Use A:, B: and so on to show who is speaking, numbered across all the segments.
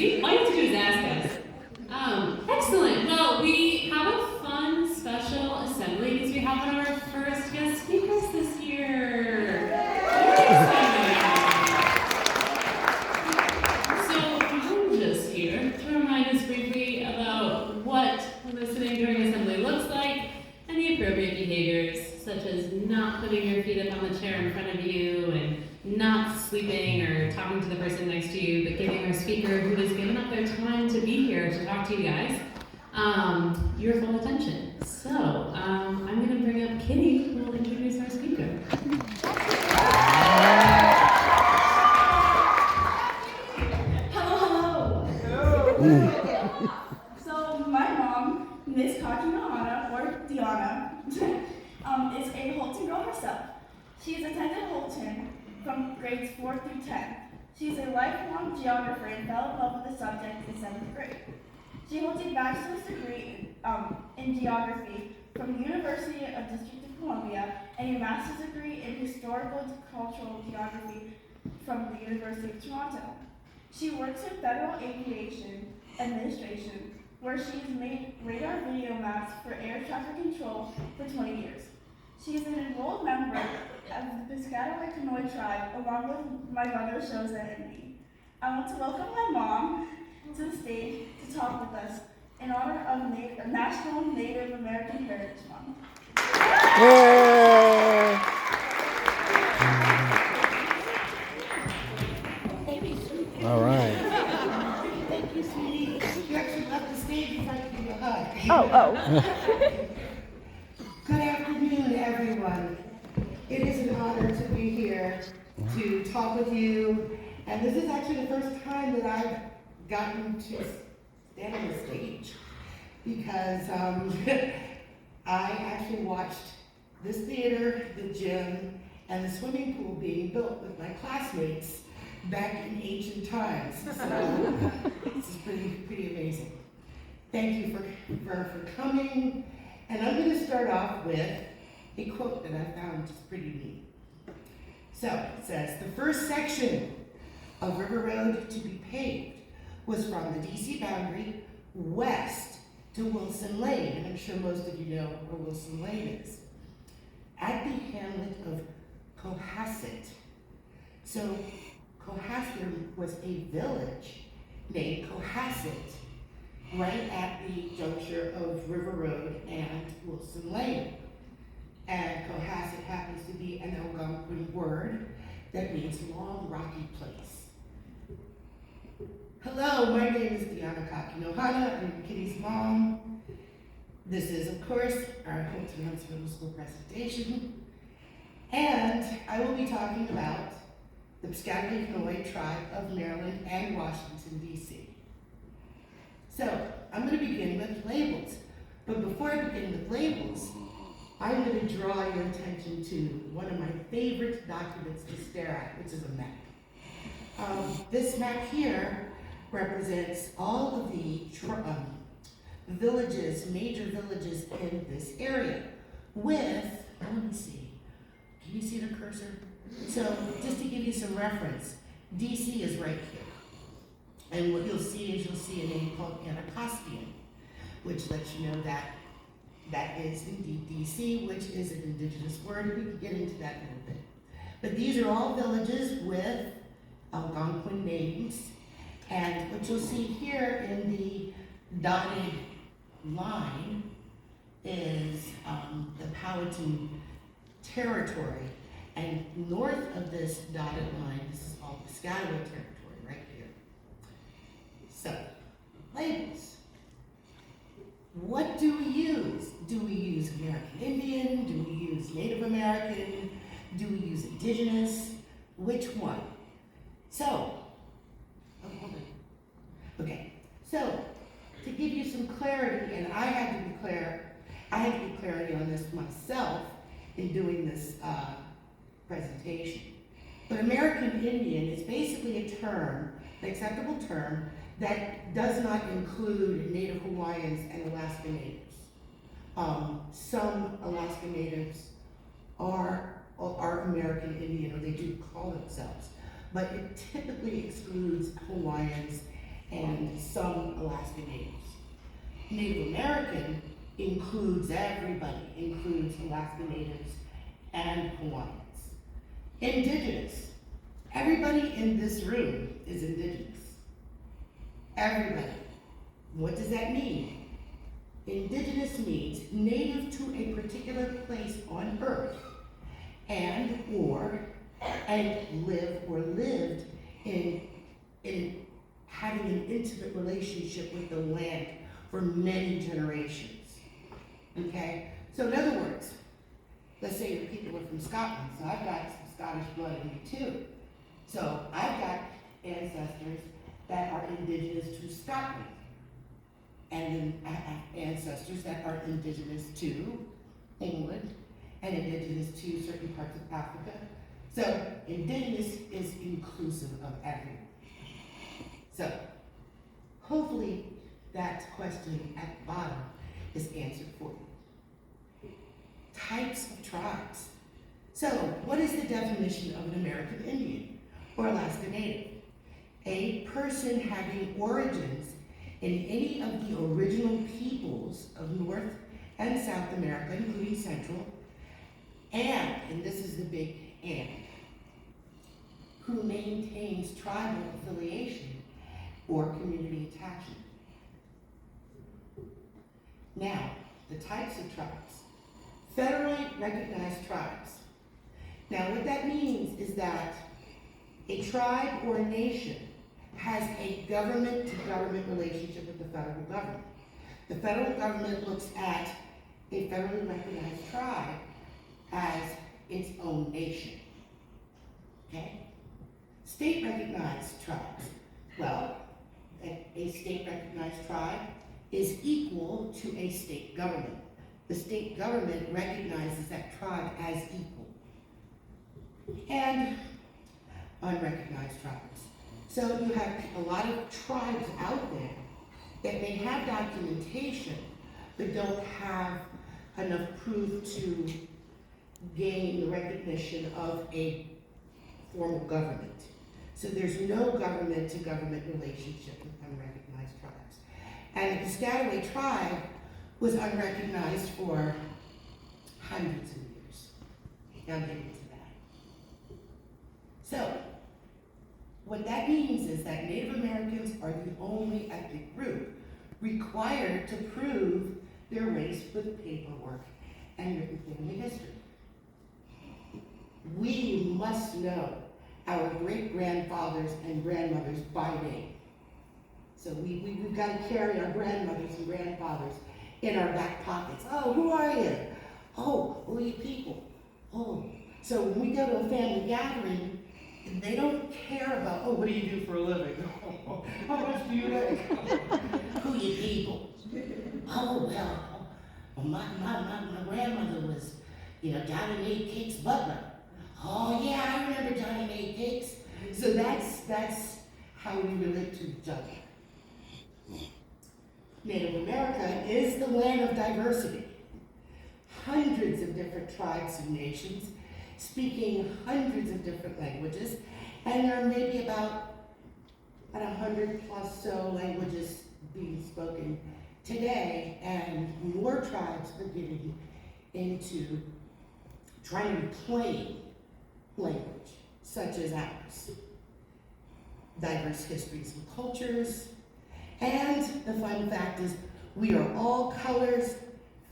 A: See, all you have to do is ask us. Excellent. Well, we have a fun special assembly because we have one of our first guest speakers this year. Very exciting. So I'm just here to remind us briefly about what listening during assembly looks like and the appropriate behaviors, such as not putting your feet up on the chair in front of you and not sleeping or talking to the person next to you, but giving our speaker who has given up their time to be here to talk to you guys your full attention. So I'm going to bring up Kitty, who will introduce our speaker.
B: Hello, hello. So my mom, Miss Kakinohana, or Diana, is a Holton girl herself. She has attended Holton from grades 4 through 10. She is a lifelong geographer and fell in love with the subject in 7th grade. She holds a bachelor's degree in geography from the University of District of Columbia and a master's degree in historical and cultural geography from the University of Toronto. She works in Federal Aviation Administration, where she has made radar video maps for air traffic control for 20 years. She is an enrolled member of the Piscataway Kanoi tribe, along with my brother Shoza and me. I want to welcome my mom to the stage to talk with us in honor of National Native American Heritage Month.
C: All right.
D: Thank you, sweetie. You actually left the stage before I could give you a hug.
B: Oh.
D: Good afternoon, everyone. It is an honor to be here to talk with you. And this is actually the first time that I've gotten to stand on the stage because I actually watched this theater, the gym, and the swimming pool being built with my classmates back in ancient times. So this is pretty amazing. Thank you for coming. And I'm going to start off with a quote that I found just pretty neat. So it says, "The first section of River Road to be paved was from the DC boundary west to Wilson Lane," and I'm sure most of you know where Wilson Lane is, "at the hamlet of Cohasset." So Cohasset was a village named Cohasset, right at the juncture of River Road and Wilson Lane. And Cohasset happens to be an Algonquin word that means long rocky place. Hello, my name is Diana Kakinohana. I'm Kitty's mom. This is, of course, our Holton Heights Middle School presentation. And I will be talking about the Piscataway Kanoi tribe of Maryland and Washington, D.C. So, I'm going to begin with labels. But before I begin with labels, I'm going to draw your attention to one of my favorite documents to stare at, which is a map. This map here represents all of the villages, major villages in this area with, let me see, can you see the cursor? So just to give you some reference, DC is right here. And what you'll see is a name called Anacostia, which lets you know that that is indeed DC, which is an indigenous word. We can get into that in a little bit. But these are all villages with Algonquin names. And what you'll see here in the dotted line is the Powhatan territory. And north of this dotted line, this is all Piscataway territory right here. So, labels. What do we use? Do we use American Indian? Do we use Native American? Do we use Indigenous? Which one? So, okay, so to give you some clarity, and I had to get clarity on this myself in doing this presentation. But American Indian is basically a term, an acceptable term, that does not include Native Hawaiians and Alaska Natives. Some Alaska Natives are American Indian, or they do call themselves, but it typically excludes Hawaiians and some Alaska Natives. Native American includes everybody, includes Alaska Natives and Hawaiians. Indigenous, everybody in this room is indigenous. Everybody. What does that mean? Indigenous means native to a particular place on earth and lived in having an intimate relationship with the land for many generations. Okay? So in other words, let's say the people are from Scotland, so I've got some Scottish blood in me too. So I've got ancestors that are indigenous to Scotland, and then I have ancestors that are indigenous to England, and indigenous to certain parts of Africa. So indigenous is inclusive of everyone. So hopefully that question at the bottom is answered for you. Types of tribes. So what is the definition of an American Indian or Alaska Native? A person having origins in any of the original peoples of North and South America, including Central, and this is the big and, who maintains tribal affiliation or community attachment. Now, the types of tribes. Federally recognized tribes. Now, what that means is that a tribe or a nation has a government-to-government relationship with the federal government. The federal government looks at a federally recognized tribe as its own nation. Okay? State-recognized tribes. Well, a state-recognized tribe is equal to a state government. The state government recognizes that tribe as equal. And unrecognized tribes. So you have a lot of tribes out there that may have documentation, but don't have enough proof to gain the recognition of a formal government. So there's no government-to-government relationship with unrecognized tribes. And the Piscataway tribe was unrecognized for hundreds of years. Now I'll get into that. So, what that means is that Native Americans are the only ethnic group required to prove their race with paperwork and written family history. We must know our great-grandfathers and grandmothers by name. So we've got to carry our grandmothers and grandfathers in our back pockets. Oh, who are you? Oh, who are you people? Oh, so when we go to a family gathering, they don't care about, oh, what do you do for a living? How much do you make? Who you people? Oh, well, my grandmother was, Johnny Made Cakes butler. Oh, yeah, I remember Johnny Made Cakes. So that's how we relate to each other. Native America is the land of diversity. Hundreds of different tribes and nations speaking hundreds of different languages, and there are maybe about 100 plus so languages being spoken today, and more tribes are getting into trying to reclaim language, such as ours. Diverse histories and cultures, and the fun fact is we are all colors,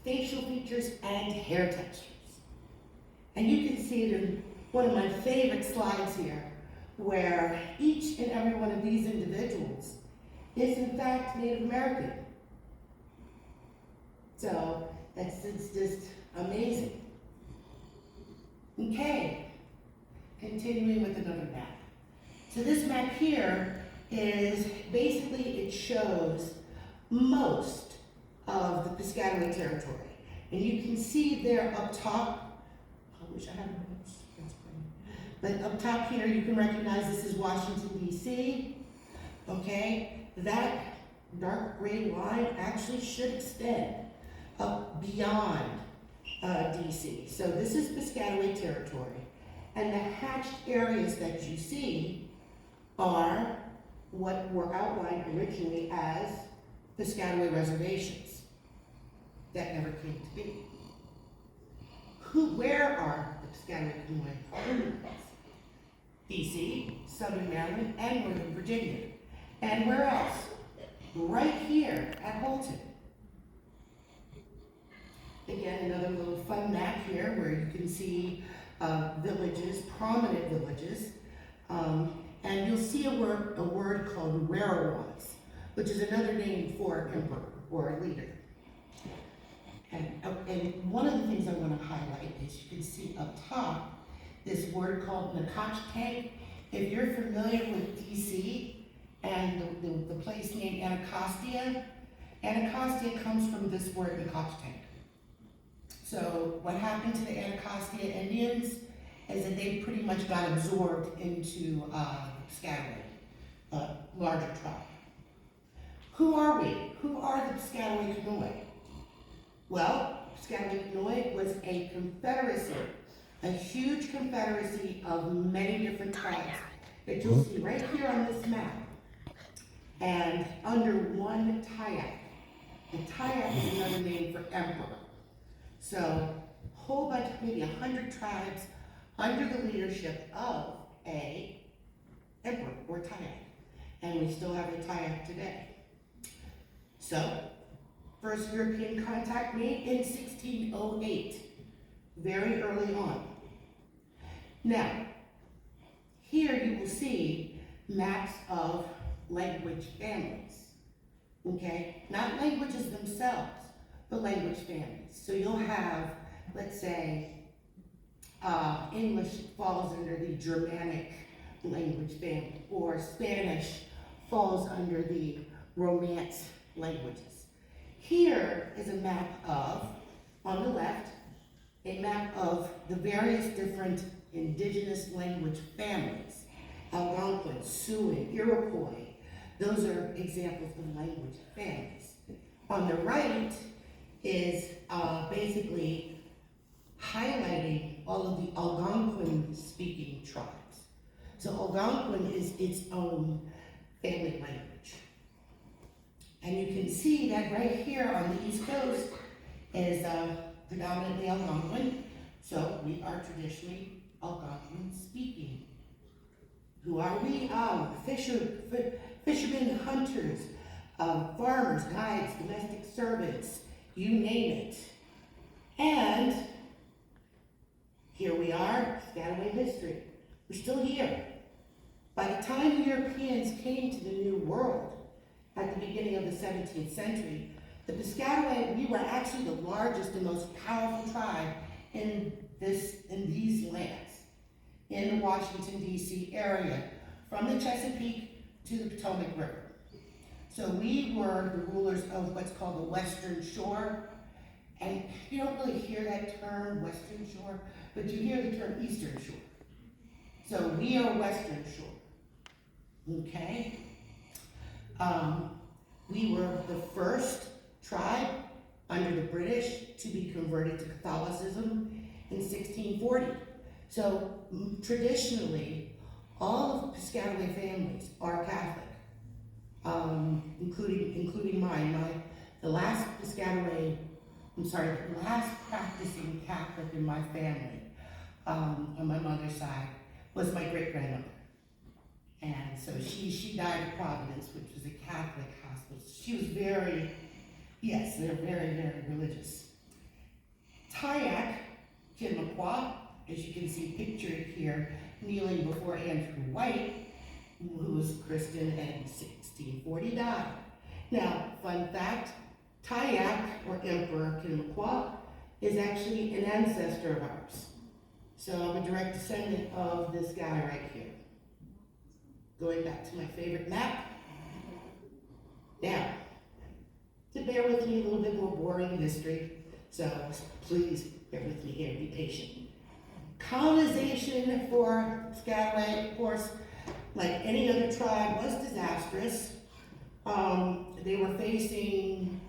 D: facial features, and hair textures. And you can see it in one of my favorite slides here, where each and every one of these individuals is in fact Native American. So it's just amazing. Okay, continuing with another map. So this map here is basically, it shows most of the Piscataway territory. And you can see there up top, I wish I had notes, that's great. But up top here, you can recognize this is Washington, D.C. Okay, that dark gray line actually should extend up beyond D.C. So this is Piscataway territory. And the hatched areas that you see are what were outlined originally as Piscataway reservations that never came to be. Where are the Piscataway Canoe holdings? DC, Southern Maryland, and Northern Virginia. And where else? Right here at Holton. Again, another little fun map here where you can see villages, prominent villages. And you'll see a word called Rarowas, which is another name for emperor or leader. And one of the things I want to highlight is you can see up top this word called Nakachtank. If you're familiar with DC and the place named Anacostia, Anacostia comes from this word Nakachtank. So what happened to the Anacostia Indians is that they pretty much got absorbed into Piscataway, larger tribe. Who are we? Who are the Piscataway Canoe? Well, Piscataway Canoe was a confederacy, a huge confederacy of many different tribes that you'll see right here on this map. And under one Tayak. The Tayak is another name for emperor. So, a whole bunch, maybe 100 tribes under the leadership of a emperor or Tayak. And we still have a Tayak today. So, first European contact made in 1608, very early on. Now, here you will see maps of language families, okay? Not languages themselves, but language families. So you'll have, let's say, English falls under the Germanic language family, or Spanish falls under the Romance languages. Here is a map of, on the left, a map of the various different indigenous language families. Algonquin, Siouan, Iroquois, those are examples of language families. On the right is basically highlighting all of the Algonquin speaking tribes. So Algonquin is its own family language. And you can see that right here on the East Coast is predominantly Algonquin. So we are traditionally Algonquin speaking. Who are we? Fishermen, hunters, farmers, guides, domestic servants, you name it. And here we are, Piscataway history. We're still here. By the time Europeans came to the New World at the beginning of the 17th century, the Piscataway, we were actually the largest and most powerful tribe in these lands, in the Washington, D.C. area, from the Chesapeake to the Potomac River. So we were the rulers of what's called the Western Shore. And you don't really hear that term, Western Shore, but you hear the term Eastern Shore. So we are Western Shore, okay? We were the first tribe under the British to be converted to Catholicism in 1640. So traditionally, all of Piscataway families are Catholic, including mine. The last practicing Catholic in my family, on my mother's side, was my great-grandmother. And so she died at Providence, which was a Catholic hospital. She was they're very, very religious. Tayak, Kinmakwa, as you can see pictured here, kneeling before Andrew White, who was christened in 1640, died. Now, fun fact, Tayak, or Emperor Kinmakwa, is actually an ancestor of ours. So I'm a direct descendant of this guy right here. Going back to my favorite map. Now, to bear with me, a little bit more boring history, so please bear with me here, be patient. Colonization for Piscataway, of course, like any other tribe, was disastrous. They were facing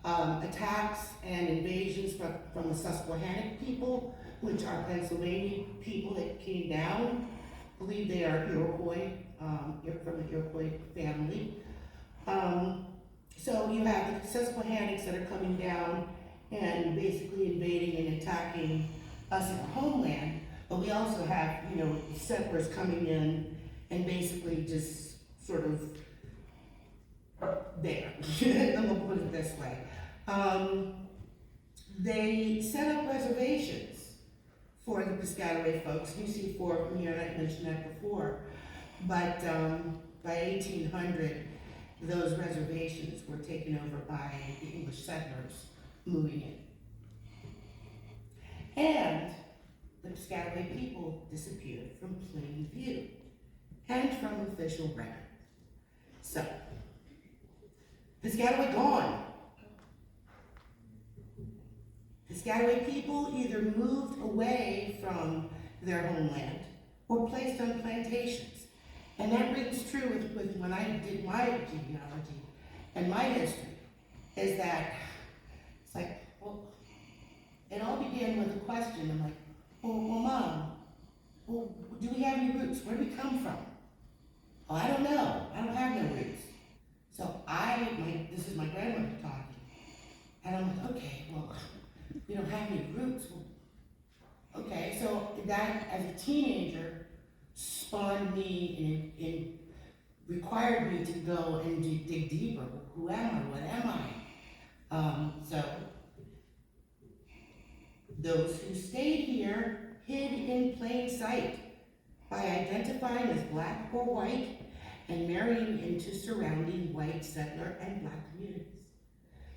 D: attacks and invasions from the Susquehannock people, which are Pennsylvania people that came down. I believe they are Iroquois from the Iroquois family. So you have the Susquehannocks that are coming down and basically invading and attacking us in our homeland, but we also have, settlers coming in and basically just sort of there. I'm gonna put it this way. They set up reservations for the Piscataway folks. You see four from here, and I mentioned that before. But by 1800, those reservations were taken over by the English settlers moving in. And the Piscataway people disappeared from plain view and from official record. So, Piscataway gone. Piscataway people either moved away from their homeland or placed on plantations. And that rings true with when I did my genealogy and my history, is that it's like, well, it all began with a question. I'm like, well, Mom, well, do we have any roots? Where do we come from? Oh, I don't know. I don't have no roots. So this is my grandmother talking. And I'm like, okay, well, we don't have any roots. Well, okay, so that, as a teenager, spawned me and required me to go and dig deeper. Who am I? What am I? So, those who stayed here hid in plain sight by identifying as black or white and marrying into surrounding white settler and black communities.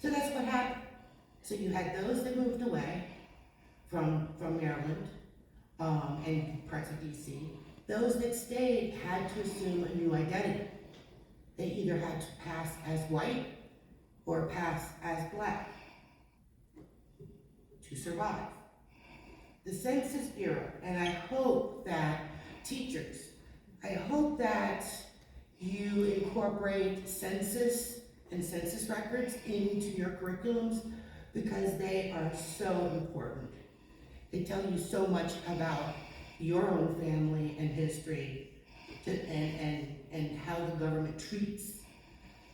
D: So that's what happened. So you had those that moved away from Maryland and parts of DC. Those that stayed had to assume a new identity. They either had to pass as white or pass as black to survive. The Census Bureau, and I hope that teachers, I hope that you incorporate census and census records into your curriculums, because they are so important. They tell you so much about your own family and history, and how the government treats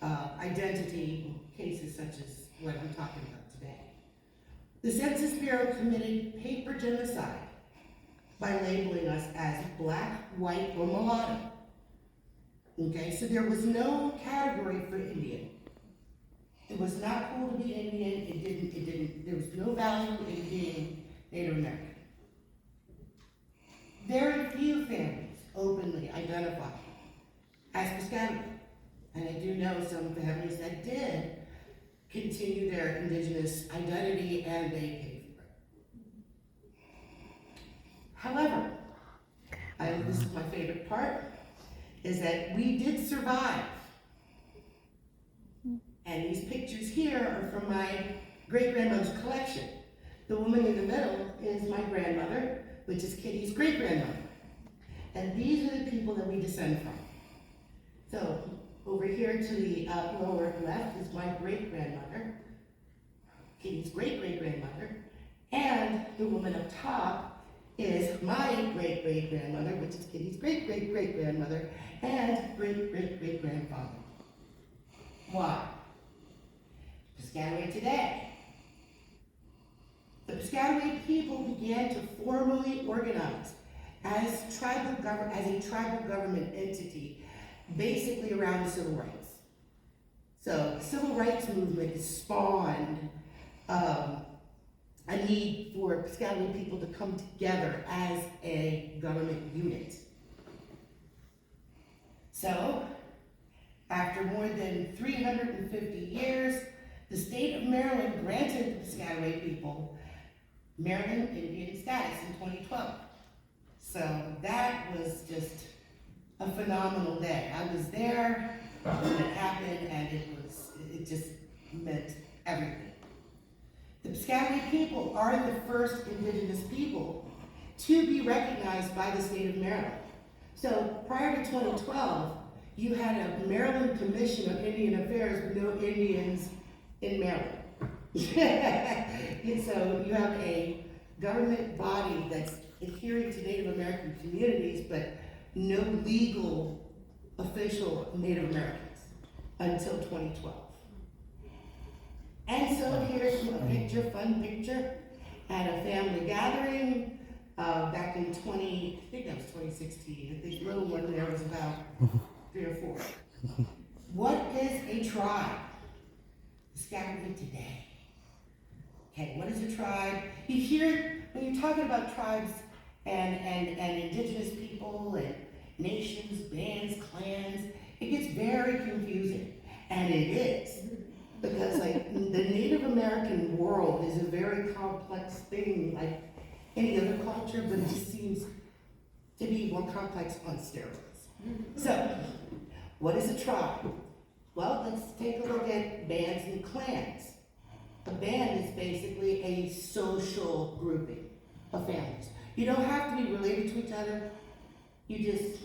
D: identity cases such as what I'm talking about today. The Census Bureau committed paper genocide by labeling us as black, white, or mulatto. Okay, so there was no category for Indian. It was not cool to be Indian. There was no value in being Native American. Very few families openly identify as Piscataway. And I do know some families that did continue their indigenous identity, and they paid for it. However, this is my favorite part, is that we did survive. And these pictures here are from my great-grandmother's collection. The woman in the middle is my grandmother, which is Kitty's great-grandmother. And these are the people that we descend from. So over here to the lower left is my great-grandmother, Kitty's great-great-grandmother, and the woman up top is my great-great-grandmother, which is Kitty's great-great-great-grandmother, and great-great-great-grandfather. Why? Piscataway today. The Piscataway people began to formally organize as a tribal government entity, basically around the civil rights. So the civil rights movement spawned a need for Piscataway people to come together as a government unit. So, after more than 350 years, the state of Maryland granted the Piscataway people Maryland Indian status in 2012. So that was just a phenomenal day. I was there when it happened, and it just meant everything. The Piscataway people are the first indigenous people to be recognized by the state of Maryland. So prior to 2012, you had a Maryland Commission of Indian Affairs with no Indians in Maryland. And so you have a government body that's adhering to Native American communities, but no legal official Native Americans until 2012. And so here's a picture, fun picture, at a family gathering back in I think that was 2016. I think little one there was about 3 or 4. What is a tribe? Piscataway today. Okay, what is a tribe? You hear, when you're talking about tribes and indigenous people and nations, bands, clans, it gets very confusing. And it is. Because like the Native American world is a very complex thing, like any other culture, but it just seems to be more complex on steroids. So, what is a tribe? Well, let's take a look at bands and clans. A band is basically a social grouping of families. You don't have to be related to each other, you just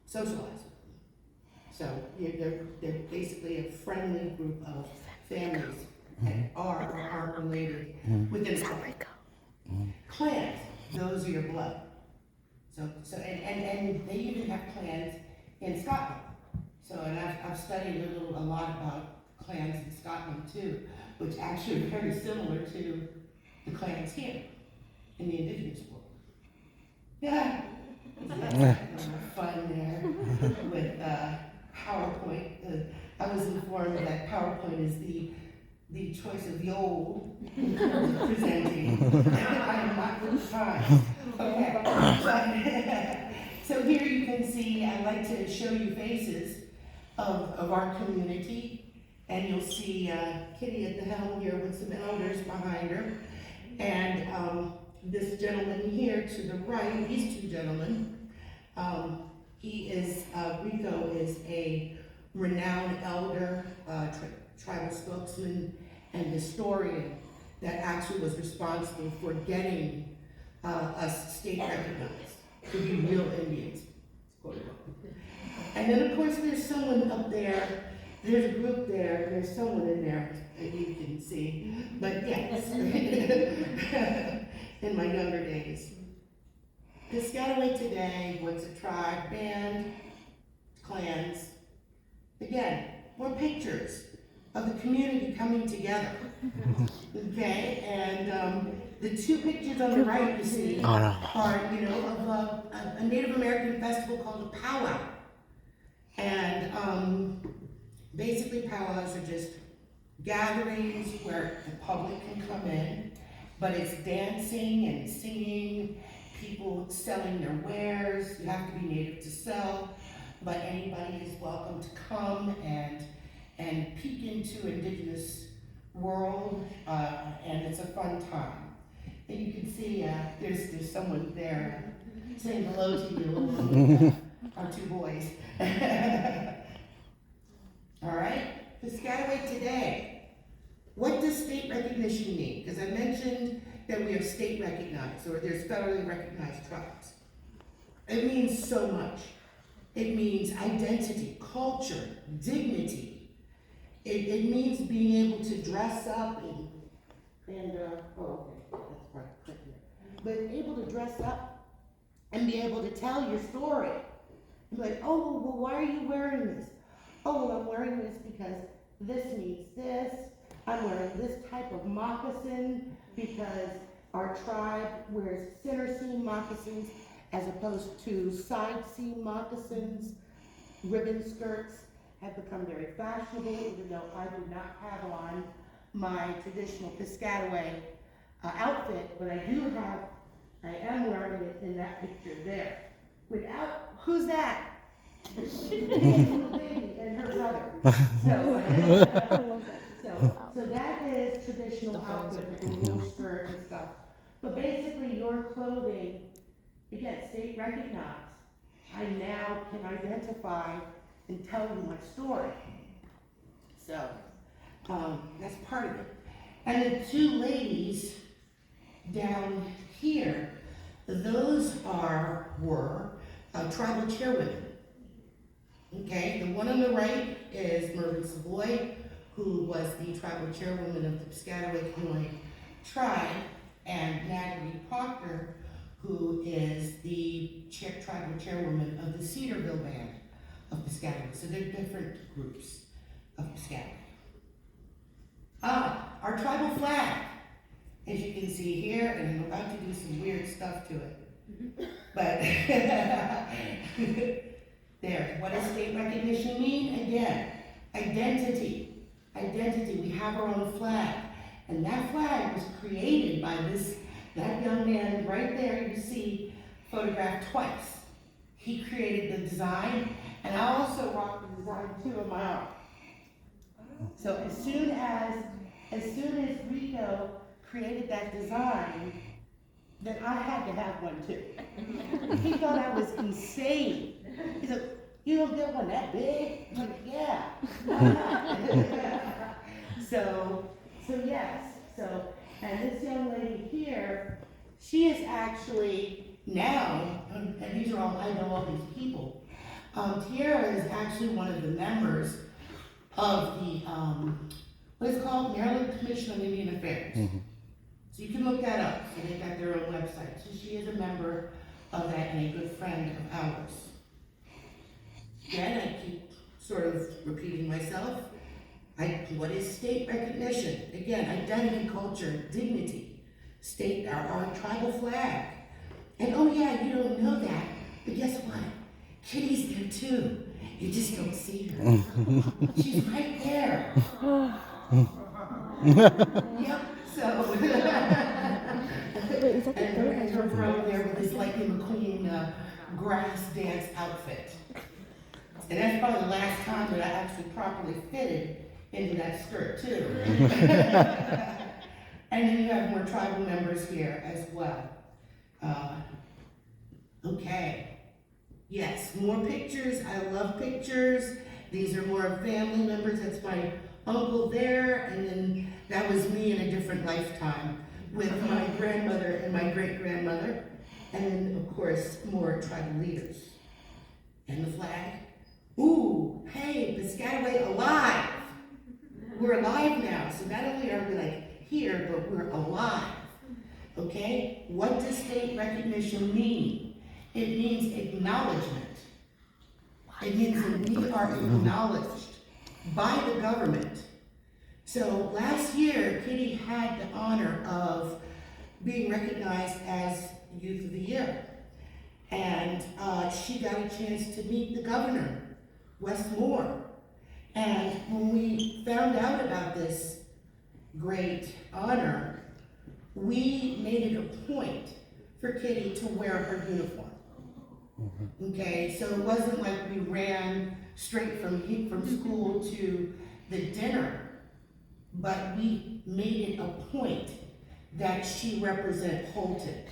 D: socialize with them. So they're basically a friendly group of families that are or aren't related within the clan. Clans, those are your blood. So and they even have clans in Scotland. So, and I've studied a lot about clans in Scotland too, which actually are very similar to the clans here in the Indigenous world. Yeah. Fun there with PowerPoint. I was informed that PowerPoint is the choice of the old in terms of presenting. I am not with the times. Okay. So here you can see, I like to show you faces of our community, and you'll see Kitty at the helm here with some elders behind her, and this gentleman here to the right, these two gentlemen, Rico is a renowned elder, tribal spokesman, and historian that actually was responsible for getting us state recognized to be real Indians. And then of course there's someone up there, there's a group there, there's someone in there that you can see. But yes, in my younger days. Piscataway today, what's a tribe, band, clans. Again, more pictures of the community coming together. Okay, and the two pictures on the right you see are, of a Native American festival called a powwow. And basically powwows are just gatherings where the public can come in, but it's dancing and singing, people selling their wares. You have to be native to sell, but anybody is welcome to come and peek into Indigenous world, and it's a fun time. And you can see there's someone there saying hello to you along with our two boys. All right, Piscataway today. What does state recognition mean? Because I mentioned that we are state recognized, or there's federally recognized tribes. It means so much. It means identity, culture, dignity. It means being able to dress up but able to dress up and be able to tell your story. And be like, oh, well, why are you wearing this? Oh, well, I'm wearing this because this means this. I'm wearing this type of moccasin because our tribe wears center seam moccasins as opposed to side seam moccasins. Ribbon skirts have become very fashionable, even though I do not have on my traditional Piscataway outfit, but I am wearing it in that picture there. Who's that? Lady and her brother. So that is traditional outfit with the little skirt and stuff. But basically your clothing, again, state recognized. I now can identify and tell you my story. So that's part of it. And the two ladies down here, those were tribal chairwomen. Okay, the one on the right is Mervyn Savoy, who was the tribal chairwoman of the Piscataway Conoy tribe, and Natalie Proctor, who is the tribal chairwoman of the Cedarville Band of Piscataway. So they're different groups of Piscataway. Our tribal flag, as you can see here, and I'm about to do some weird stuff to it. But there, what does state recognition mean? Again, identity. Identity, we have our own flag. And that flag was created by that young man right there you see photographed twice. He created the design, and I also rock the design too on my arm. So as soon as Rico created that design, then I had to have one too. He thought I was insane. He said, "You don't get one that big?" I'm like, "Yeah, why not?" So yes. And this young lady here, she is actually now, and these are all, I know all these people. Tiara is actually one of the members of the, what is it called? Maryland Commission on Indian Affairs. Mm-hmm. So you can look that up. So they've got their own website. So she is a member of that and a good friend of ours. Again, I keep sort of repeating myself. What is state recognition? Again, identity, culture, dignity. State, our tribal flag. And oh yeah, you don't know that, but guess what? Kitty's there too. You just don't see her. She's right there. Yep, so. and her brother there with his Lightning McQueen grass dance outfit. And that's probably the last time that I actually properly fitted into that skirt too. And then you have more tribal members here as well. Okay. Yes, more pictures. I love pictures. These are more family members. That's my uncle there, and then that was me in a different lifetime with my grandmother and my great-grandmother, and then, of course, more tribal leaders. And the flag. Ooh, hey, Piscataway alive. We're alive now, so not only are we like here, but we're alive. Okay? What does state recognition mean? It means acknowledgement. It means that we are acknowledged by the government. So last year, Kitty had the honor of being recognized as Youth of the Year. And she got a chance to meet the governor, Wes Moore. And when we found out about this great honor, we made it a point for Kitty to wear her uniform. Okay, so it wasn't like we ran straight from school to the dinner, but we made it a point that she represent Holton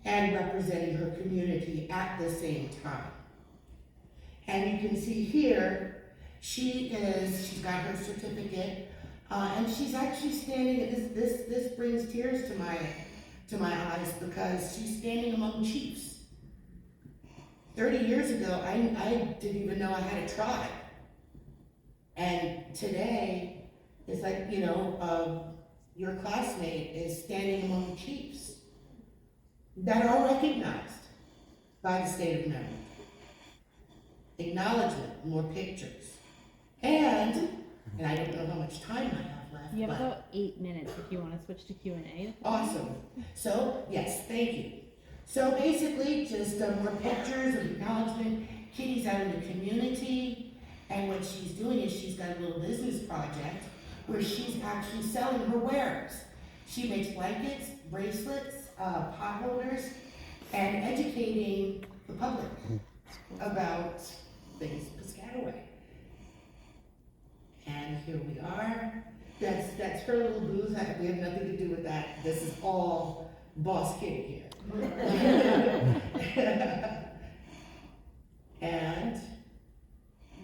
D: and representing her community at the same time. And you can see here, she's got her certificate, and she's actually standing, this brings tears to my eyes because she's standing among chiefs. 30 years ago, I didn't even know I had a tribe. And today, it's like, you know, your classmate is standing among chiefs that are recognized by the state of Maryland. Acknowledgement, more pictures. And I don't know how much time I have left.
E: You have about 8 minutes if you want to switch to Q&A.
D: Awesome. So, yes, thank you. So basically, just more pictures of acknowledgement. Kitty's out in the community, and what she's doing is she's got a little business project where she's actually selling her wares. She makes blankets, bracelets, pot holders, and educating the public about things Piscataway. And here we are. That's her little booth. We have nothing to do with that. This is all Boss Kitty here. And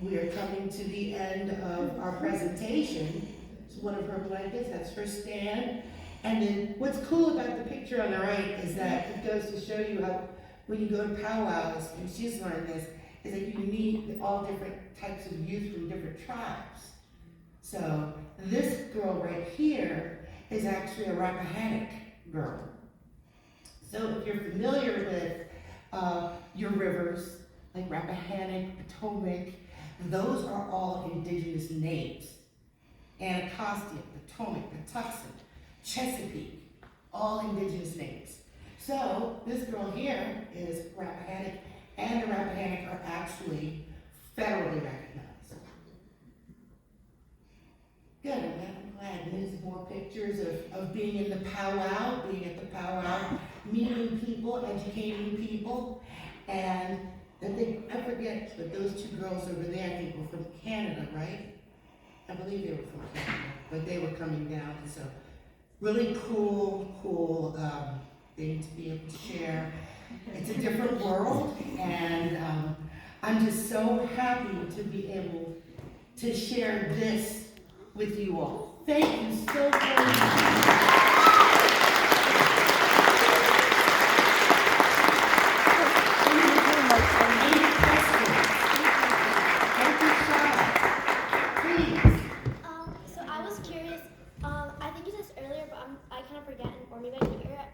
D: we are coming to the end of our presentation. It's one of her blankets, that's her stand. And then what's cool about the picture on the right is that it goes to show you how when you go to powwows, and she's learned this, is that you meet all different types of youth from different tribes. So this girl right here is actually a Rappahannock girl. So if you're familiar with your rivers, like Rappahannock, Potomac, those are all indigenous names. Anacostia, Potomac, Patuxent, Chesapeake, all indigenous names. So this girl here is Rappahannock, and the Rappahannock are actually federally recognized. Good, I'm glad. There's more pictures of being in the powwow, being at the powwow, meeting people, educating people, and I forget, but those two girls over there, I think, were from Canada, right? I believe they were from Canada, but they were coming down, so really cool thing to be able to share. It's a different world, and I'm just so happy to be able to share this with you all. Thank you so very much.
F: So I was curious, I think you said this earlier, but I kind of forget, or maybe I didn't hear it.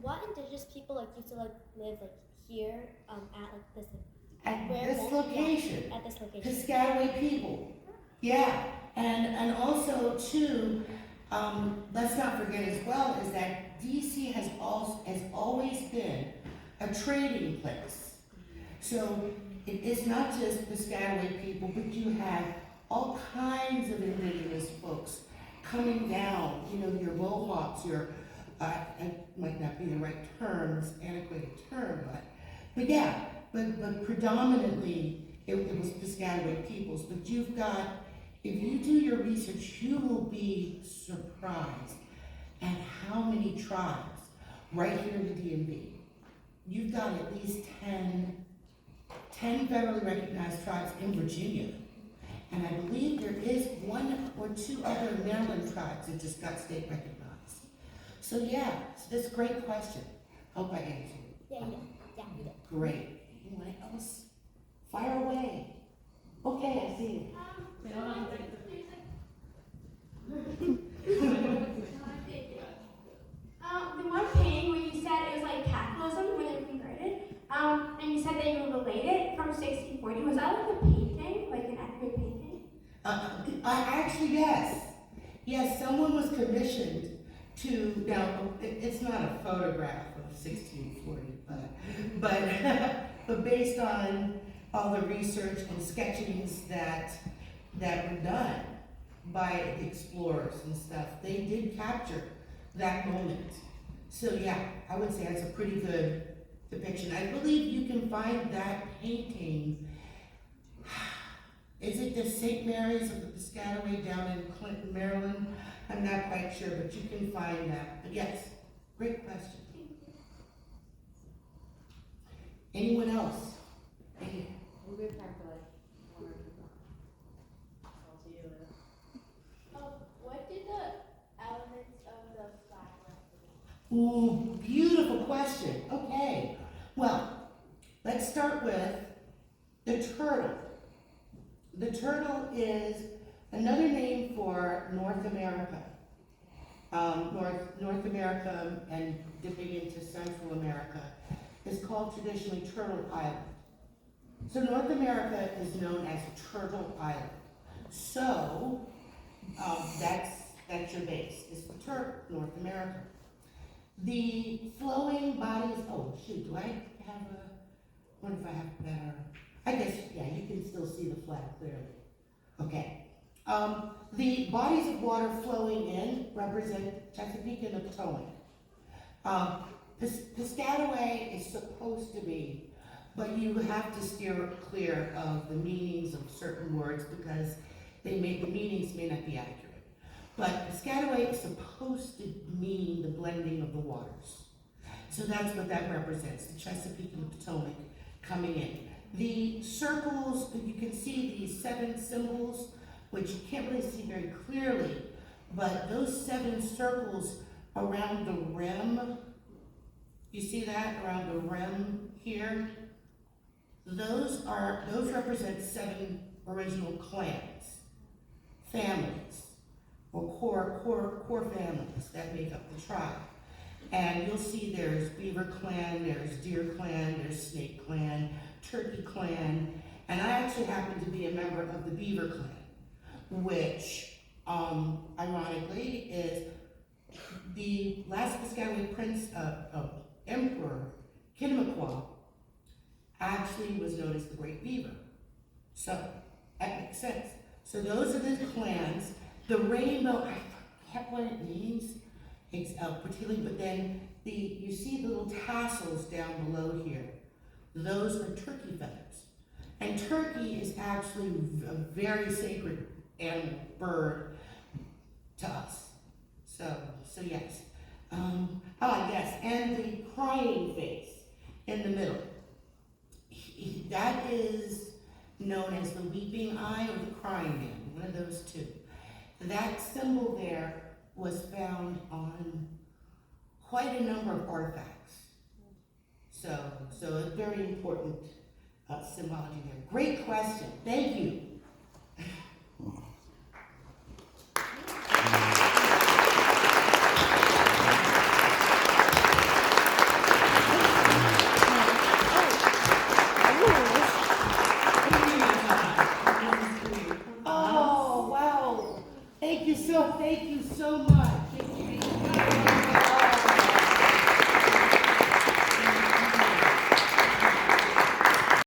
F: What indigenous people used to live here at this
D: At
F: where-
D: this location.
F: Yeah, at this location.
D: Piscataway people. Yeah, and also too, let's not forget as well, is that DC has always been a trading place. So it's not just Piscataway people, but you have all kinds of indigenous folks coming down, your Mohawks, it might not be the right term, it's an antiquated term, but yeah, but predominantly it was Piscataway peoples. But you've got, if you do your research, you will be surprised at how many tribes right here in the DMV. You've got at least 10 federally recognized tribes in Virginia. And I believe there is one or two other Maryland tribes that just got state recognized. So yeah, so that's a great question. Hope I answered it.
F: Yeah, you did.
D: Great. Anyone else? Fire away. Okay, I see you.
G: The one painting when you said it was like Catholicism when they were converted, and you said that you related from 1640, was that like a painting, like an accurate painting?
D: Actually, yes. Yes, someone was commissioned to, now, it's not a photograph of 1640, but based on all the research and sketchings that were done by the explorers and stuff, they did capture that moment. So yeah, I would say it's a pretty good depiction. I believe you can find that painting. Is it the St. Mary's of the Piscataway down in Clinton, Maryland? I'm not quite sure, but you can find that. But yes, great question. Anyone else? Thank you.
E: We'll get back to like 1 or 2 blocks. I'll see you later.
G: What did the elements of the flag represent?
D: Ooh, beautiful question. Okay. Well, let's start with the turtle. The turtle is another name for North America. North America and dipping into Central America is called traditionally Turtle Island. So North America is known as Turtle Island. So that's your base, is the turtle, North America. The flowing bodies, oh shoot, do I have wonder if I have better, I guess, yeah, you can still see the flag clearly. Okay. The bodies of water flowing in represent Chesapeake and the Potomac. Piscataway is supposed to be, but you have to steer clear of the meanings of certain words because the meanings may not be accurate. But Piscataway is supposed to mean the blending of the waters. So that's what that represents, the Chesapeake and the Potomac coming in. The circles, you can see these 7 symbols, which you can't really see very clearly, but those 7 circles around the rim, you see that around the rim here? Those represent 7 original clans, families, or core families that make up the tribe. And you'll see there's beaver clan, there's deer clan, there's snake clan, turkey clan, and I actually happen to be a member of the beaver clan, which, ironically, is the last Piscataway prince, emperor, Kinnemakwa, actually was known as the Great Beaver. So, that makes sense. So those are the clans. The rainbow, I forget what it means, particularly, but then you see the little tassels down below here. Those are turkey feathers. And turkey is actually a very sacred animal, bird, to us. So yes. Yes, and the crying face in the middle. That is known as the weeping eye or the crying man, one of those two. That symbol there was found on quite a number of artifacts. So a very important symbology there. Great question, thank you. Oh, wow. Thank you so much.